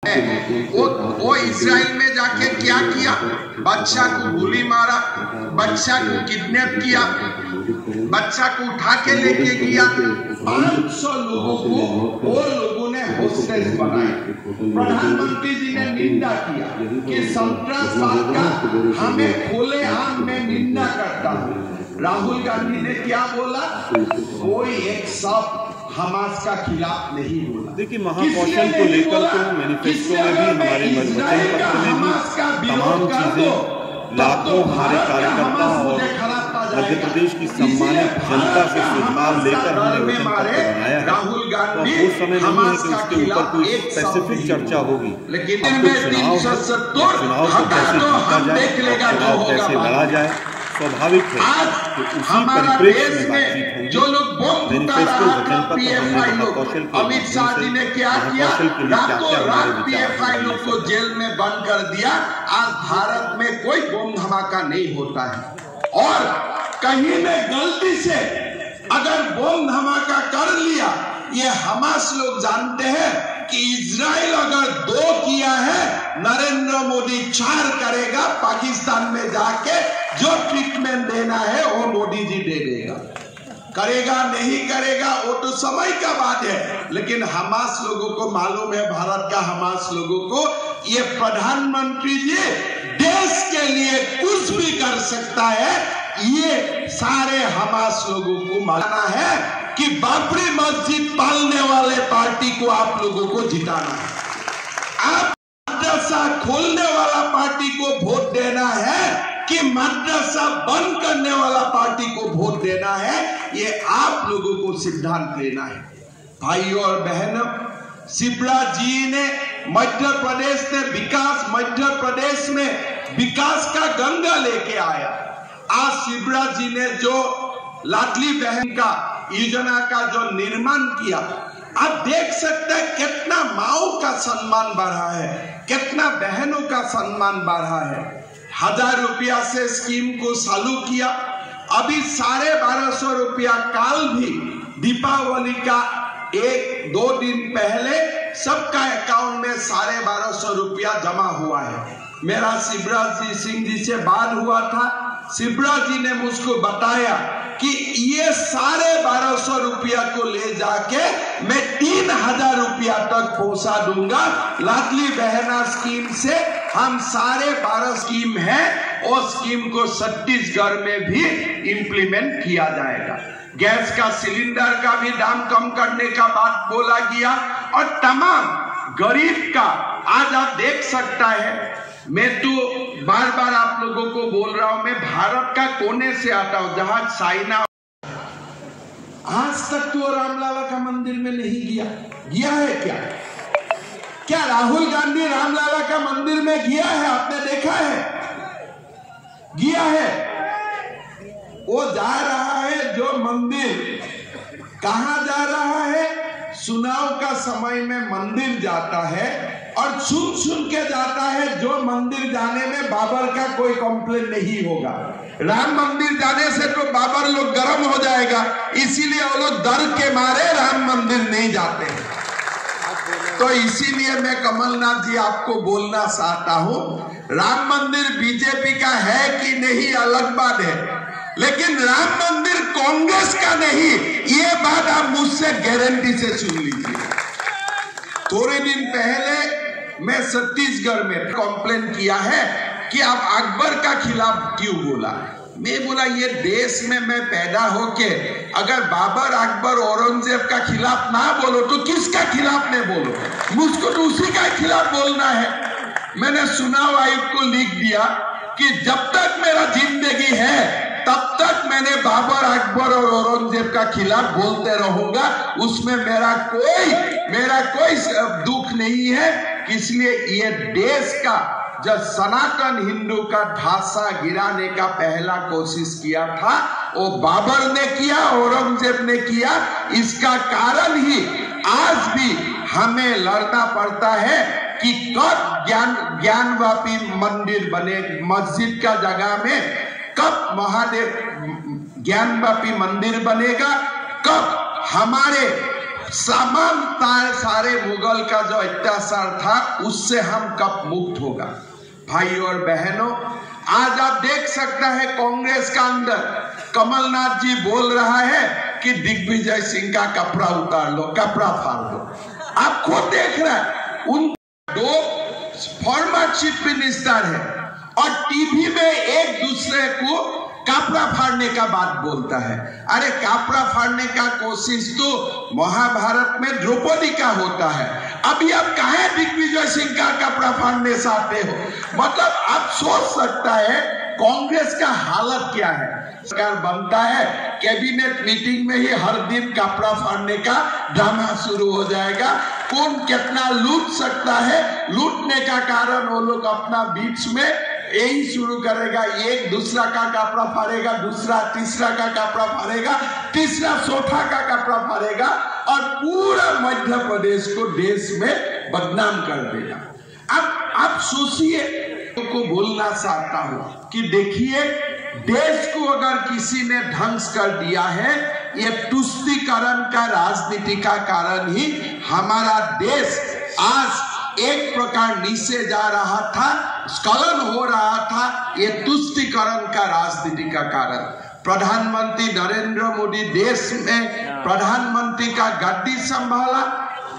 वो इजराइल में जाके क्या किया? बच्चा को गोली मारा, बच्चा को किडनैप किया, बच्चा को उठा के लेके गया। 500 लोगों को वो लोगों ने होस्टेज बनाया। प्रधानमंत्री जी ने निंदा किया कि संतरासवाद का हमें खुले आम में निंदा करता हूँ। राहुल गांधी ने क्या बोला? कोई एक शब्द हमास का खिलाफ नहीं बोला। देखिए, महाकौशल को लेकर तो मैनिफेस्टो में भी, हमारे वचन पत्र में भी तमाम चीजें, लाखों हमारे कार्यकर्ता और मध्य प्रदेश की सम्मानित जनता से सुझाव लेकर हमने वचन पत्र बनाया है। तो वो समय नहीं है कि उसके ऊपर कोई स्पेसिफिक चर्चा होगी। अब तो चुनाव को कैसे जीता जाए, चुनाव कैसे लड़ा जाए, स्वाभाविक है कि उसी परिप्रेक्ष्य में बातचीत होगी। जो लोग बम मैनिफेस्टो वचन पत्र हमने महाकौशल के अमित शाह जी ने क्या किया? रातों रात पीएफआई लोग को जेल में बंद कर दिया। आज भारत में कोई बम धमाका नहीं होता है। और कहीं में गलती से अगर बम धमाका कर लिया, ये हमास लोग जानते हैं कि इजराइल अगर 2 किया है, नरेंद्र मोदी 4 करेगा। पाकिस्तान में जाके जो ट्रीटमेंट देना है वो मोदी जी दे देगा। करेगा नहीं करेगा वो तो समय का बात है, लेकिन हमास लोगों को मालूम है, भारत का हमास लोगों को, ये प्रधानमंत्री जी देश के लिए कुछ भी कर सकता है। ये सारे हमास लोगों को मानना है कि बाबरी मस्जिद पालने वाले पार्टी को आप लोगों को जिताना है। आप मदरसा खोलने वाला पार्टी को वोट देना है कि मदरसा बंद करने वाला पार्टी को वोट देना है, ये आप लोगों को सिद्धांत लेना है। भाइयों और बहनों, शिवराज जी ने मध्य प्रदेश में मध्य प्रदेश में विकास का गंगा लेके आया। आज शिवराज जी ने जो लाडली बहन का योजना का जो निर्माण किया, आप देख सकते हैं कितना माओ का सम्मान बढ़ा है, कितना बहनों का सम्मान बढ़ा है। 1000 रुपया से स्कीम को चालू किया। अभी 1250 रुपया काल भी दीपावली का 1-2 दिन पहले सबका अकाउंट में 1250 रुपया जमा हुआ है। मेरा शिवराज सिंह जी से बात हुआ था। शिवराज जी ने मुझको बताया कि ये 1250 रुपया को ले जाके मैं 3000 रुपया तक पहुंचा दूंगा। लाडली बहना स्कीम से हम 12.5 स्कीम है, और स्कीम को छत्तीसगढ़ में भी इम्प्लीमेंट किया जाएगा। गैस का सिलेंडर का भी दाम कम करने का बात बोला गया, और तमाम गरीब का आज आप देख सकता है। मैं तो बार बार आप लोगों को बोल रहा हूं, मैं भारत का कोने से आता हूं जहां चाइना, आज तक तो रामलला का मंदिर में नहीं गया है क्या? क्या राहुल गांधी रामलला का मंदिर में गया है? आपने देखा है? गया है? वो जा रहा है जो मंदिर, कहां जा रहा है? चुनाव का समय में मंदिर जाता है और सुन के जाता है, जो मंदिर जाने में बाबर का कोई कंप्लेन नहीं होगा। राम मंदिर जाने से तो बाबर लोग गर्म हो जाएगा, इसीलिए वो लोग डर के मारे राम मंदिर नहीं जाते हैं। तो इसीलिए मैं कमलनाथ जी आपको बोलना चाहता हूं, राम मंदिर बीजेपी का है कि नहीं अलग बात है, लेकिन राम मंदिर कांग्रेस का नहीं, ये बात आप मुझसे गारंटी से सुन लीजिए। थोड़े दिन पहले मैं छत्तीसगढ़ में कंप्लेन किया है कि आप अकबर का खिलाफ क्यों बोला। मैं बोला, ये देश में मैं पैदा होके अगर बाबर, अकबर, औरंगजेब का खिलाफ ना बोलो तो किसका खिलाफ नहीं बोलो? मुझको तो उसी का खिलाफ बोलना है। मैंने चुनाव आयोग को लिख दिया कि जब तक मेरा जिंदगी है तब तक मैंने बाबर, अकबर और औरंगजेब का खिलाफ बोलते रहूंगा। उसमें मेरा कोई दुख नहीं है। इसलिए ये देश का जब सनातन हिंदू का ढांचा गिराने का पहला कोशिश किया था, वो बाबर ने किया, औरंगजेब ने किया। इसका कारण ही आज भी हमें लड़ना पड़ता है कि कब ज्ञानवापी मंदिर बने, मस्जिद का जगह में कब महादेव ज्ञानवापी मंदिर बनेगा, कब हमारे समानता सारे मुगल का जो अत्याचार था उससे हम कब मुक्त होगा। भाई और बहनों, आज आप देख सकता है कांग्रेस का अंदर कमलनाथ जी बोल रहा है कि दिग्विजय सिंह का कपड़ा उतार लो, कपड़ा फाड़ दो। आप खुद देख रहे हैं उन दो फॉर्मर चीफ मिनिस्टर है और टीवी में एक दूसरे को कपड़ा फाड़ने का बात बोलता है। अरे कपड़ा फाड़ने का कोशिश तो महाभारत में द्रौपदी का होता है, अभी आप कहे दिग्विजय सिंह का कपड़ा फाड़ने चाहते हो। मतलब आप सोच सकता है कांग्रेस का हालत क्या है। सरकार बनता है, कैबिनेट मीटिंग में ही हर दिन कपड़ा फाड़ने का ड्रामा शुरू हो जाएगा। कौन कितना लूट सकता है, लूटने का कारण वो लोग अपना बीच में यही शुरू करेगा। एक दूसरा का कपड़ा फाड़ेगा, दूसरा तीसरा का कपड़ा फाड़ेगा, तीसरा चौथा का कपड़ा फाड़ेगा और पूरा मध्य प्रदेश को देश में बदनाम कर देगा। अब आप सोचिए, को बोलना चाहता हूं कि देखिए, देश को अगर किसी ने ध्वंस कर दिया है, ये तुष्टीकरण का राजनीति का कारण ही हमारा देश आज एक प्रकार नीचे जा रहा था, स्खलन हो रहा था। ये तुष्टीकरण का राजनीति का कारण। प्रधानमंत्री नरेंद्र मोदी देश में प्रधानमंत्री का गद्दी संभाला,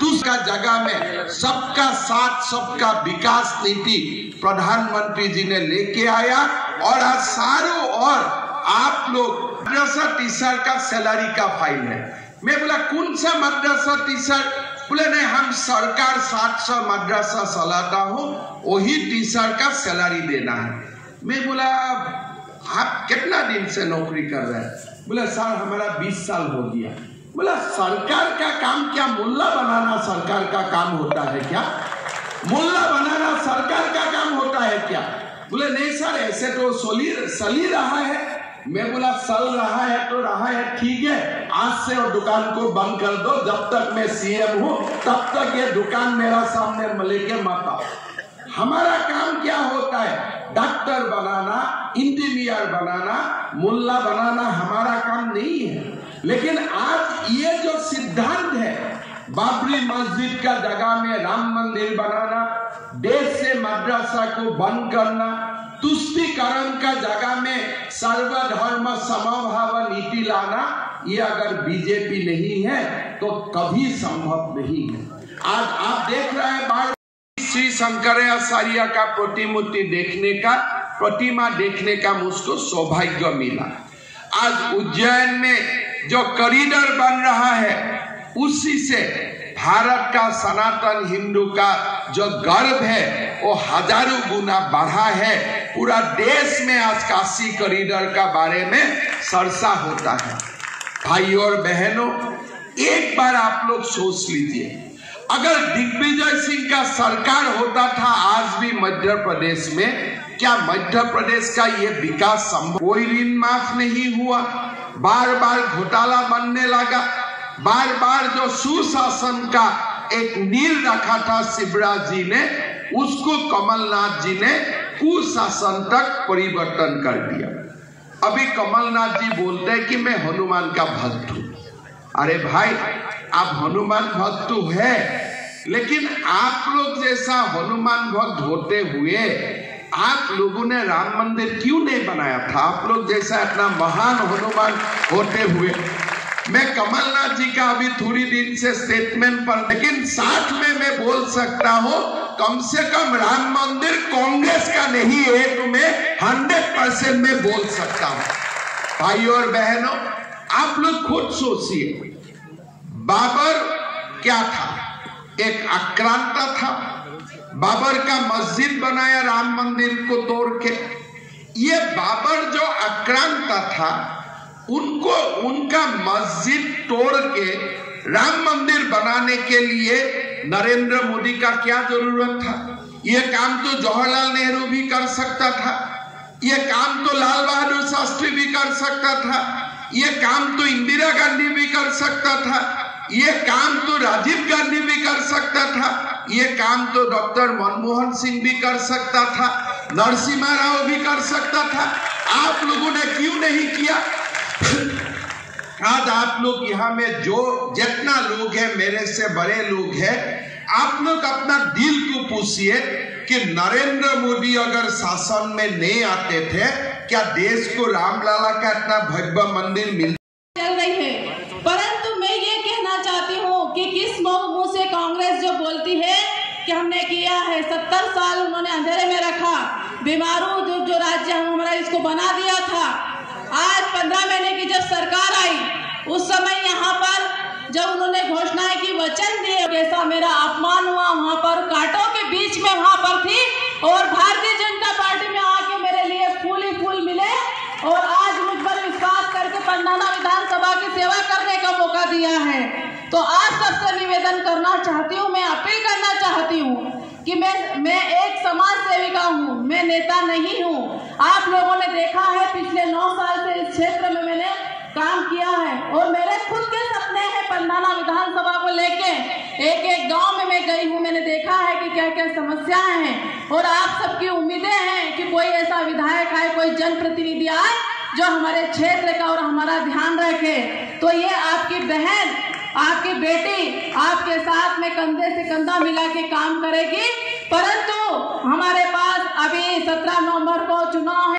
दूसरा जगह में सबका साथ सबका विकास नीति प्रधानमंत्री जी ने लेके आया और आज सारों और आप लोग मद्रासा टीचर का सैलरी का फाइल है। मैं बोला कौन सा मद्रासा टीचर? बोले नहीं, हम सरकार 700 मद्रासा चलाता हूँ, वही टीचर का सैलरी देना है। मैं बोला आप कितना दिन से नौकरी कर रहे हैं? बोले सर हमारा 20 साल हो गया। बोला सरकार का काम क्या मुल्ला बनाना सरकार का काम होता है क्या? मुल्ला बनाना सरकार का काम होता है क्या? बोले नहीं सर, ऐसे तो चल ही रहा है। मैं बोला चल रहा है तो रहा है, ठीक है, आज से और दुकान को बंद कर दो, जब तक मैं सीएम हूं तब तक ये दुकान मेरा सामने लेके मत आओ। हमारा काम क्या होता है? डॉक्टर बनाना, इंजीनियर बनाना, मुल्ला बनाना हमारा काम नहीं है। लेकिन आज ये जो सिद्धांत है, बाबरी मस्जिद का जगह में राम मंदिर बनाना, देश से मद्रासा को बंद करना, तुष्टीकरण का जगह में सर्वधर्म समभाव नीति लाना, ये अगर बीजेपी नहीं है तो कभी संभव नहीं है। आज आप देख रहे हैं बार श्री शंकराचार्य का प्रतिमा देखने का मुझको सौभाग्य मिला। आज उज्जैन में जो कॉरिडोर बन रहा है, उसी से भारत का सनातन हिंदू का जो गर्व है वो हजारों गुना बढ़ा है। पूरा देश में आज काशी कॉरिडोर का बारे में चर्चा होता है। भाई और बहनों, एक बार आप लोग सोच लीजिए, अगर दिग्विजय सिंह का सरकार होता था आज भी मध्य प्रदेश में, क्या मध्य प्रदेश का ये विकास संभव? कोई ऋण माफ नहीं हुआ, बार बार घोटाला बनने लगा, बार बार जो सुशासन का एक नींव रखा था शिवराज जी ने, उसको कमलनाथ जी ने कुशासन तक परिवर्तन कर दिया। अभी कमलनाथ जी बोलते हैं कि मैं हनुमान का भक्त हूं। अरे भाई, आप हनुमान भक्त तो है, लेकिन आप लोग जैसा हनुमान भक्त होते हुए आप लोगों ने राम मंदिर क्यों नहीं बनाया था? आप लोग जैसा इतना महान हनुमान होते हुए। मैं कमलनाथ जी का अभी थोड़ी दिन से स्टेटमेंट पर, लेकिन साथ में मैं बोल सकता हूं, कम से कम राम मंदिर कांग्रेस का नहीं है, तो मैं 100% में बोल सकता हूं। भाई और बहनों, आप लोग खुद सोचिए, बाबर क्या था? एक आक्रांता था। बाबर का मस्जिद बनाया राम मंदिर को तोड़ के। ये बाबर जो आक्रांता था, उनको उनका मस्जिद तोड़ के राम मंदिर बनाने के लिए नरेंद्र मोदी का क्या जरूरत था? यह काम तो जवाहरलाल नेहरू भी कर सकता था, यह काम तो लाल बहादुर शास्त्री भी कर सकता था, यह काम तो इंदिरा गांधी भी कर सकता था, यह काम तो राजीव गांधी भी कर सकता था, यह काम तो डॉक्टर मनमोहन सिंह भी कर सकता था, नरसिम्हा राव भी कर सकता था। आप लोगों ने क्यों नहीं किया? आज आप लोग यहाँ में जो जितना लोग हैं, मेरे से बड़े लोग हैं, आप लोग अपना दिल को पूछिए कि नरेंद्र मोदी अगर शासन में नहीं आते थे, क्या देश को रामलला का इतना भव्य मंदिर मिल चल रही है। परंतु मैं ये कहना चाहती हूँ कि किस मुंह से कांग्रेस जो बोलती है कि हमने किया है, 70 साल उन्होंने अंधेरे में रखा, बीमारू जो राज्य हमारा इसको बना दिया था। आज 15 महीने की जब सरकार आई, उस समय यहाँ पर जब उन्होंने घोषणाएं की, वचन दिए, कैसा मेरा अपमान हुआ, वहाँ पर कांटों के बीच में वहाँ पर थी और भारतीय जनता पार्टी में आके मेरे लिए फूल ही फूल मिले और आज मुझ पर विश्वास करके पंडाना विधानसभा की सेवा करने का मौका दिया है। तो आप सबसे निवेदन करना चाहती हूँ, मैं अपील करना चाहती हूँ कि मैं एक समाज सेविका हूँ, मैं नेता नहीं हूँ। आप लोगों ने देखा है पिछले 9 साल से इस क्षेत्र में मैंने काम किया है और मेरे खुद के सपने हैं पंडाना विधानसभा को लेके। एक एक गांव में मैं गई हूँ, मैंने देखा है कि क्या क्या समस्याएं हैं और आप सबकी उम्मीदें हैं कि कोई ऐसा विधायक आए, कोई जनप्रतिनिधि आए जो हमारे क्षेत्र का और हमारा ध्यान रखे। तो ये आपकी बहन, आपकी बेटी आपके साथ में कंधे से कंधा मिला के काम करेगी। परंतु हमारे पास अभी 17 नवंबर को चुनाव है।